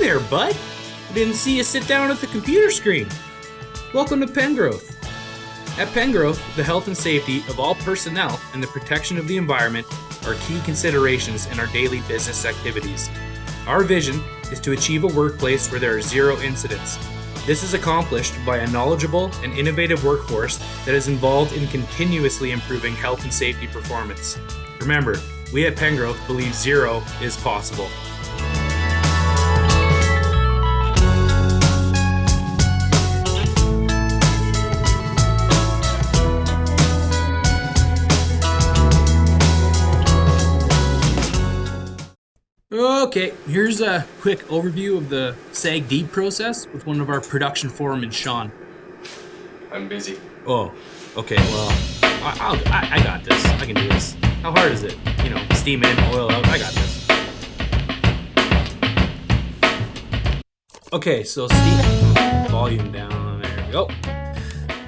there, bud. I didn't see you sit down at the computer screen. Welcome to Pengrowth. At Pengrowth, the health and safety of all personnel and the protection of the environment are key considerations in our daily business activities. Our vision is to achieve a workplace where there are zero incidents. This is accomplished by a knowledgeable and innovative workforce that is involved in continuously improving health and safety performance. Remember, we at Pengrowth believe zero is possible. Okay, here's a quick overview of the SAG-D process with one of our production foremen, Sean. I'm busy. Oh, okay, well, I got this. I can do this. How hard is it? Steam in, oil out. I got this. Okay, so steam... Volume down. There we go.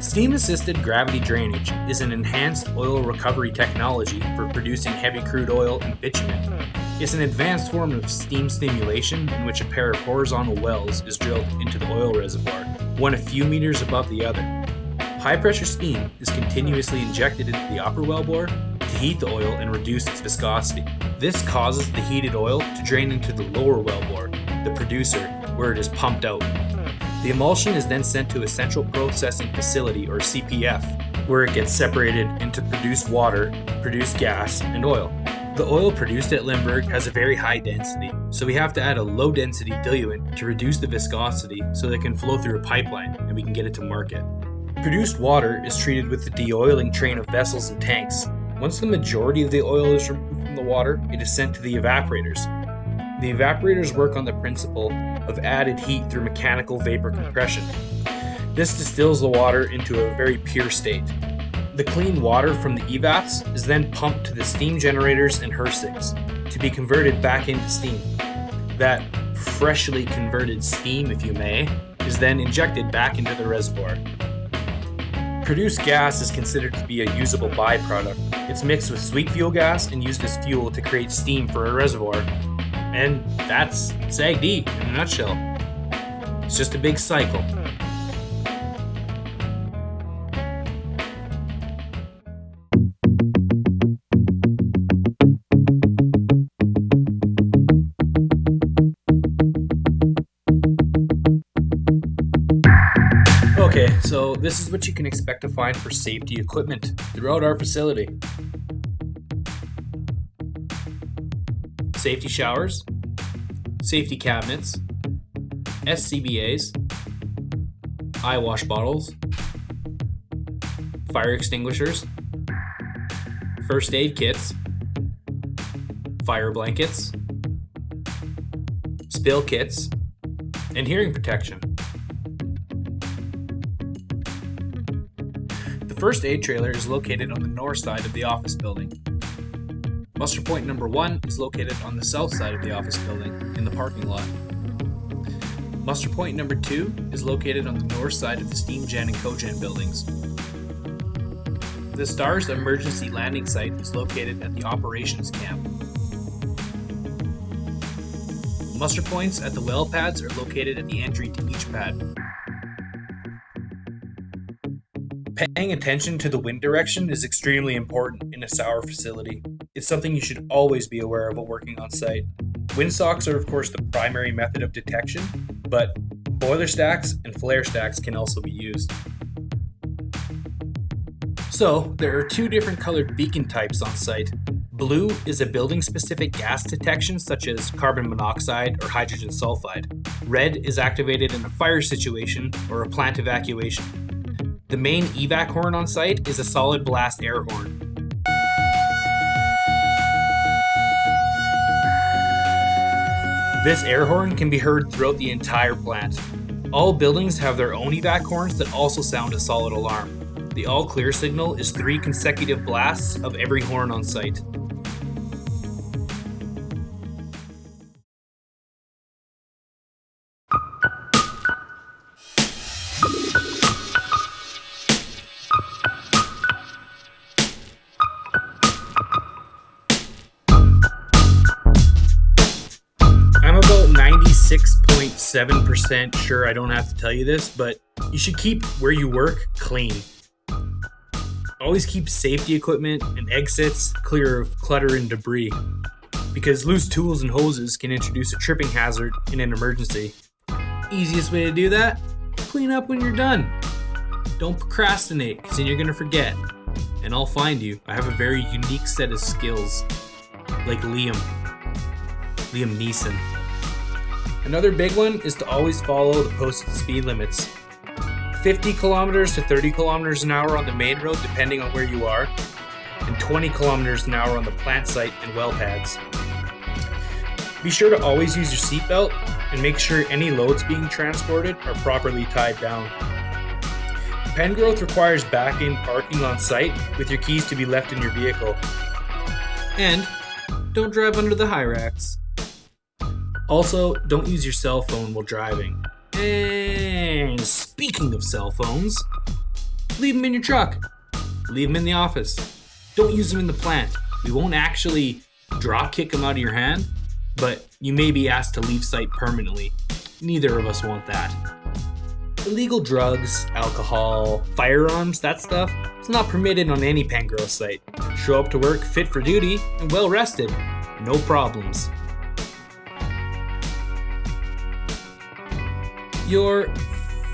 Steam-assisted gravity drainage is an enhanced oil recovery technology for producing heavy crude oil and bitumen. It's an advanced form of steam stimulation in which a pair of horizontal wells is drilled into the oil reservoir, one a few meters above the other. High-pressure steam is continuously injected into the upper wellbore to heat the oil and reduce its viscosity. This causes the heated oil to drain into the lower wellbore, the producer, where it is pumped out. The emulsion is then sent to a central processing facility, or CPF, where it gets separated into produced water, produced gas, and oil. The oil produced at Lindbergh has a very high density, so we have to add a low-density diluent to reduce the viscosity so that it can flow through a pipeline and we can get it to market. Produced water is treated with the de-oiling train of vessels and tanks. Once the majority of the oil is removed from the water, it is sent to the evaporators. The evaporators work on the principle of added heat through mechanical vapor compression. This distills the water into a very pure state. The clean water from the evats is then pumped to the steam generators and Hersigs to be converted back into steam. That freshly converted steam, if you may, is then injected back into the reservoir. Produced gas is considered to be a usable byproduct. It's mixed with sweet fuel gas and used as fuel to create steam for a reservoir. And that's SAG-D in a nutshell. It's just a big cycle. Okay, so this is what you can expect to find for safety equipment throughout our facility. Safety showers, safety cabinets, SCBAs, eye wash bottles, fire extinguishers, first aid kits, fire blankets, spill kits, and hearing protection. The first aid trailer is located on the north side of the office building. Muster point number 1 is located on the south side of the office building in the parking lot. Muster point number 2 is located on the north side of the steam gen and cogen buildings. The STARS emergency landing site is located at the operations camp. Muster points at the well pads are located at the entry to each pad. Paying attention to the wind direction is extremely important in a sour facility. It's something you should always be aware of while working on site. Windsocks are of course the primary method of detection, but boiler stacks and flare stacks can also be used. So, there are 2 different colored beacon types on site. Blue is a building-specific gas detection such as carbon monoxide or hydrogen sulfide. Red is activated in a fire situation or a plant evacuation. The main evac horn on site is a solid blast air horn. This air horn can be heard throughout the entire plant. All buildings have their own evac horns that also sound a solid alarm. The all clear signal is 3 consecutive blasts of every horn on site. I'm about 96.5 97% sure I don't have to tell you this, but you should keep where you work clean. Always keep safety equipment and exits clear of clutter and debris, because loose tools and hoses can introduce a tripping hazard in an emergency. Easiest way to do that? Clean up when you're done. Don't procrastinate, because then you're going to forget. And I'll find you. I have a very unique set of skills, like Liam Neeson. Another big one is to always follow the posted speed limits. 50 kilometers to 30 kilometers an hour on the main road, depending on where you are, and 20 kilometers an hour on the plant site and well pads. Be sure to always use your seatbelt and make sure any loads being transported are properly tied down. Pengrowth requires back-in parking on site with your keys to be left in your vehicle. And don't drive under the high racks. Also, don't use your cell phone while driving. And speaking of cell phones, leave them in your truck. Leave them in the office. Don't use them in the plant. We won't actually drop kick them out of your hand, but you may be asked to leave site permanently. Neither of us want that. Illegal drugs, alcohol, firearms, that stuff, it's not permitted on any Pengrowth site. Show up to work fit for duty and well rested. No problems. Your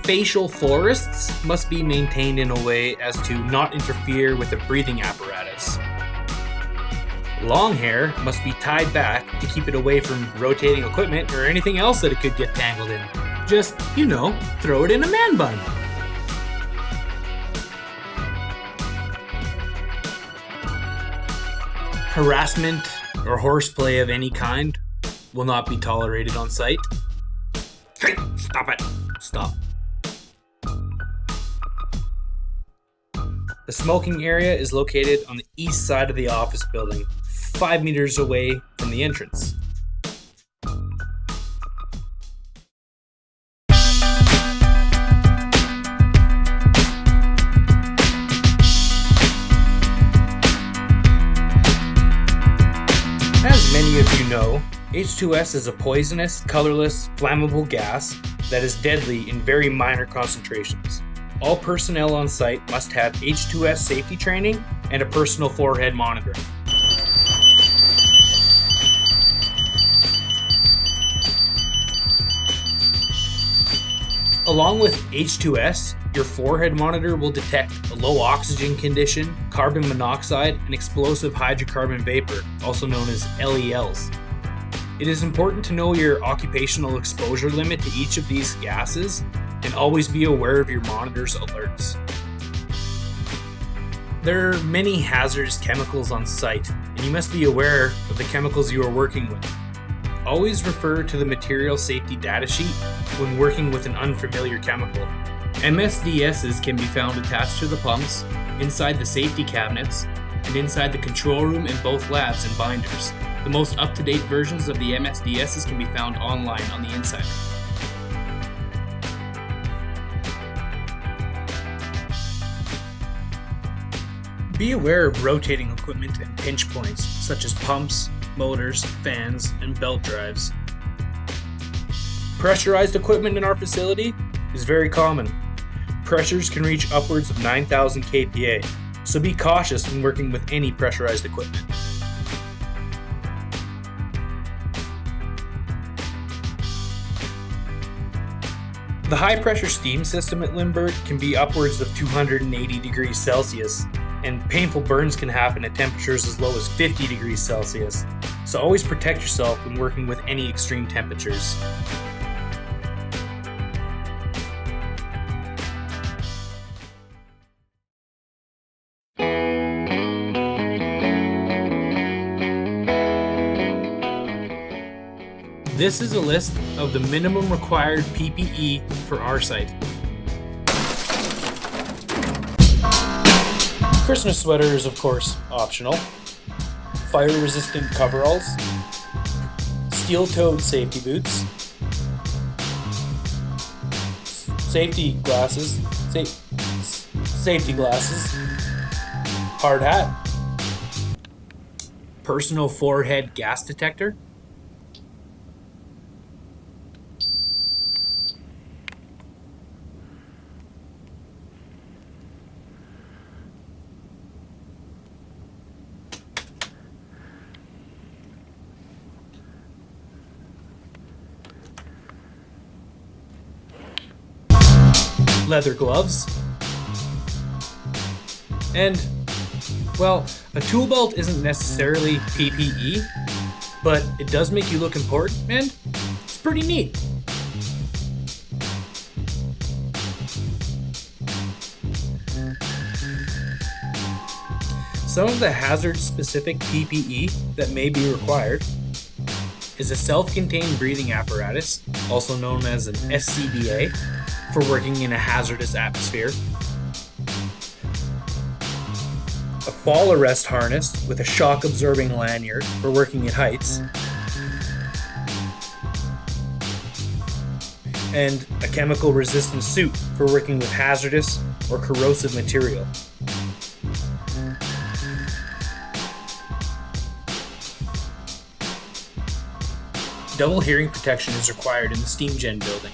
facial forests must be maintained in a way as to not interfere with the breathing apparatus. Long hair must be tied back to keep it away from rotating equipment or anything else that it could get tangled in. Just, throw it in a man bun. Harassment or horseplay of any kind will not be tolerated on site. Hey, stop it. Stop. The smoking area is located on the east side of the office building, 5 meters away from the entrance. As many of you know, H2S is a poisonous, colorless, flammable gas that is deadly in very minor concentrations. All personnel on site must have H2S safety training and a personal forehead monitor. Along with H2S, your forehead monitor will detect a low oxygen condition, carbon monoxide, and explosive hydrocarbon vapor, also known as LELs. It is important to know your occupational exposure limit to each of these gases and always be aware of your monitor's alerts. There are many hazardous chemicals on site, and you must be aware of the chemicals you are working with. Always refer to the material safety data sheet when working with an unfamiliar chemical. MSDSs can be found attached to the pumps, inside the safety cabinets, and inside the control room in both labs and binders. The most up-to-date versions of the MSDSs can be found online on the Insider. Be aware of rotating equipment and pinch points, such as pumps, motors, fans, and belt drives. Pressurized equipment in our facility is very common. Pressures can reach upwards of 9,000 kPa, so be cautious when working with any pressurized equipment. The high-pressure steam system at Lindbergh can be upwards of 280 degrees Celsius, and painful burns can happen at temperatures as low as 50 degrees Celsius, so always protect yourself when working with any extreme temperatures. This is a list of the minimum required PPE for our site. Christmas sweater is of course optional. Fire-resistant coveralls, steel-toed safety boots, safety glasses, hard hat, personal forehead gas detector, leather gloves, and, well, a tool belt isn't necessarily PPE, but it does make you look important, and it's pretty neat. Some of the hazard-specific PPE that may be required is a self-contained breathing apparatus, also known as an SCBA, for working in a hazardous atmosphere, a fall arrest harness with a shock-absorbing lanyard for working at heights, and a chemical-resistant suit for working with hazardous or corrosive material. Double hearing protection is required in the steam gen building.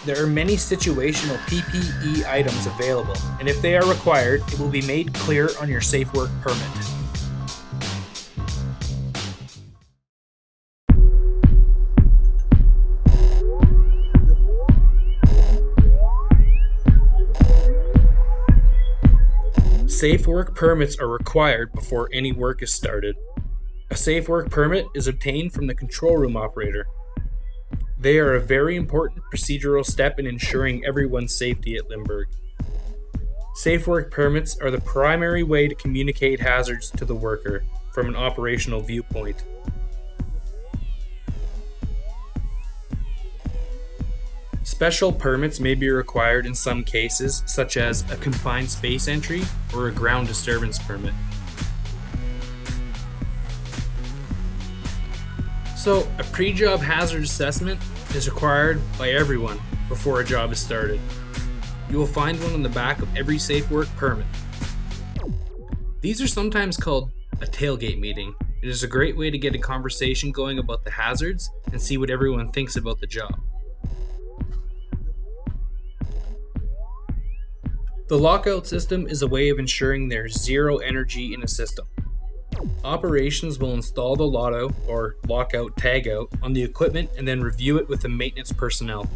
There are many situational PPE items available, and if they are required, it will be made clear on your safe work permit. Safe work permits are required before any work is started. A safe work permit is obtained from the control room operator. They are a very important procedural step in ensuring everyone's safety at Lindbergh. Safe work permits are the primary way to communicate hazards to the worker from an operational viewpoint. Special permits may be required in some cases, such as a confined space entry or a ground disturbance permit. So, a pre-job hazard assessment is required by everyone before a job is started. You will find one on the back of every safe work permit. These are sometimes called a tailgate meeting. It is a great way to get a conversation going about the hazards and see what everyone thinks about the job. The lockout system is a way of ensuring there's zero energy in a system. Operations will install the lotto or lockout tagout on the equipment and then review it with the maintenance personnel.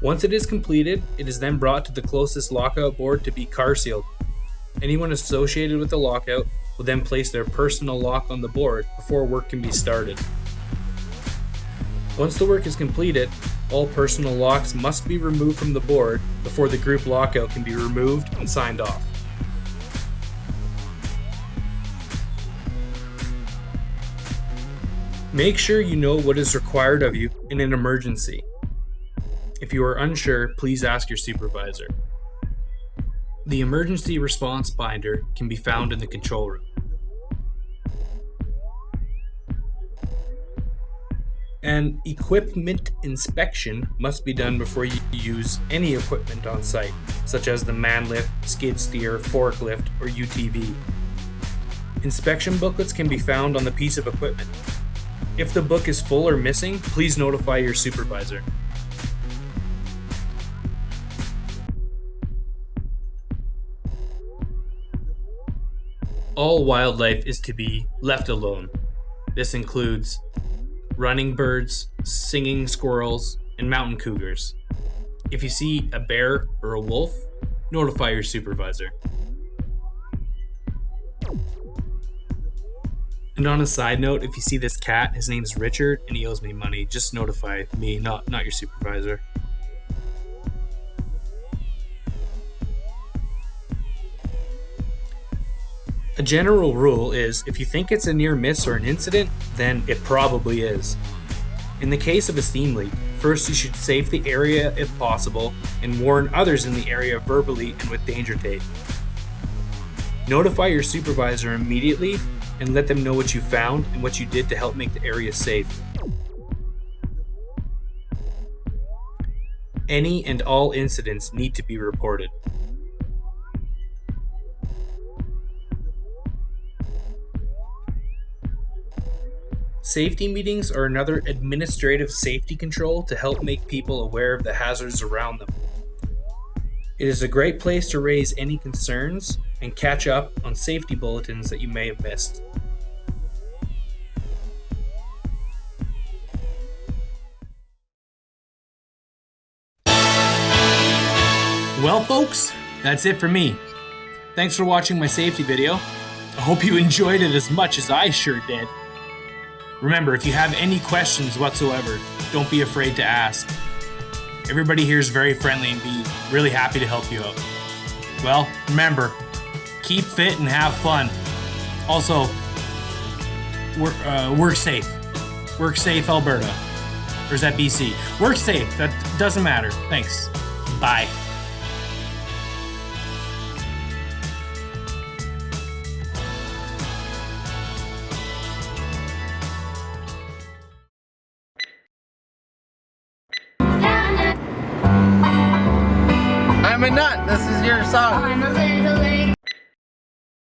Once it is completed, it is then brought to the closest lockout board to be car sealed. Anyone associated with the lockout will then place their personal lock on the board before work can be started. Once the work is completed, all personal locks must be removed from the board before the group lockout can be removed and signed off. Make sure you know what is required of you in an emergency. If you are unsure, please ask your supervisor. The emergency response binder can be found in the control room. An equipment inspection must be done before you use any equipment on site, such as the man lift, skid steer, forklift, or UTV. Inspection booklets can be found on the piece of equipment. If the book is full or missing, please notify your supervisor. All wildlife is to be left alone. This includes running birds, singing squirrels, and mountain cougars. If you see a bear or a wolf, notify your supervisor. And on a side note, if you see this cat, his name's Richard, and he owes me money, just notify me, not your supervisor. A general rule is, if you think it's a near miss or an incident, then it probably is. In the case of a steam leak, first you should safe the area if possible, and warn others in the area verbally and with danger tape. Notify your supervisor immediately and let them know what you found and what you did to help make the area safe. Any and all incidents need to be reported. Safety meetings are another administrative safety control to help make people aware of the hazards around them. It is a great place to raise any concerns and catch up on safety bulletins that you may have missed. Well, folks, that's it for me. Thanks for watching my safety video. I hope you enjoyed it as much as I sure did. Remember, if you have any questions whatsoever, don't be afraid to ask. Everybody here is very friendly and be really happy to help you out. Well, remember, keep fit and have fun. Also, work safe. Work safe, Alberta. Or is that BC? Work safe. That doesn't matter. Thanks. Bye. I'm a nut. This is your song. I'm a little late.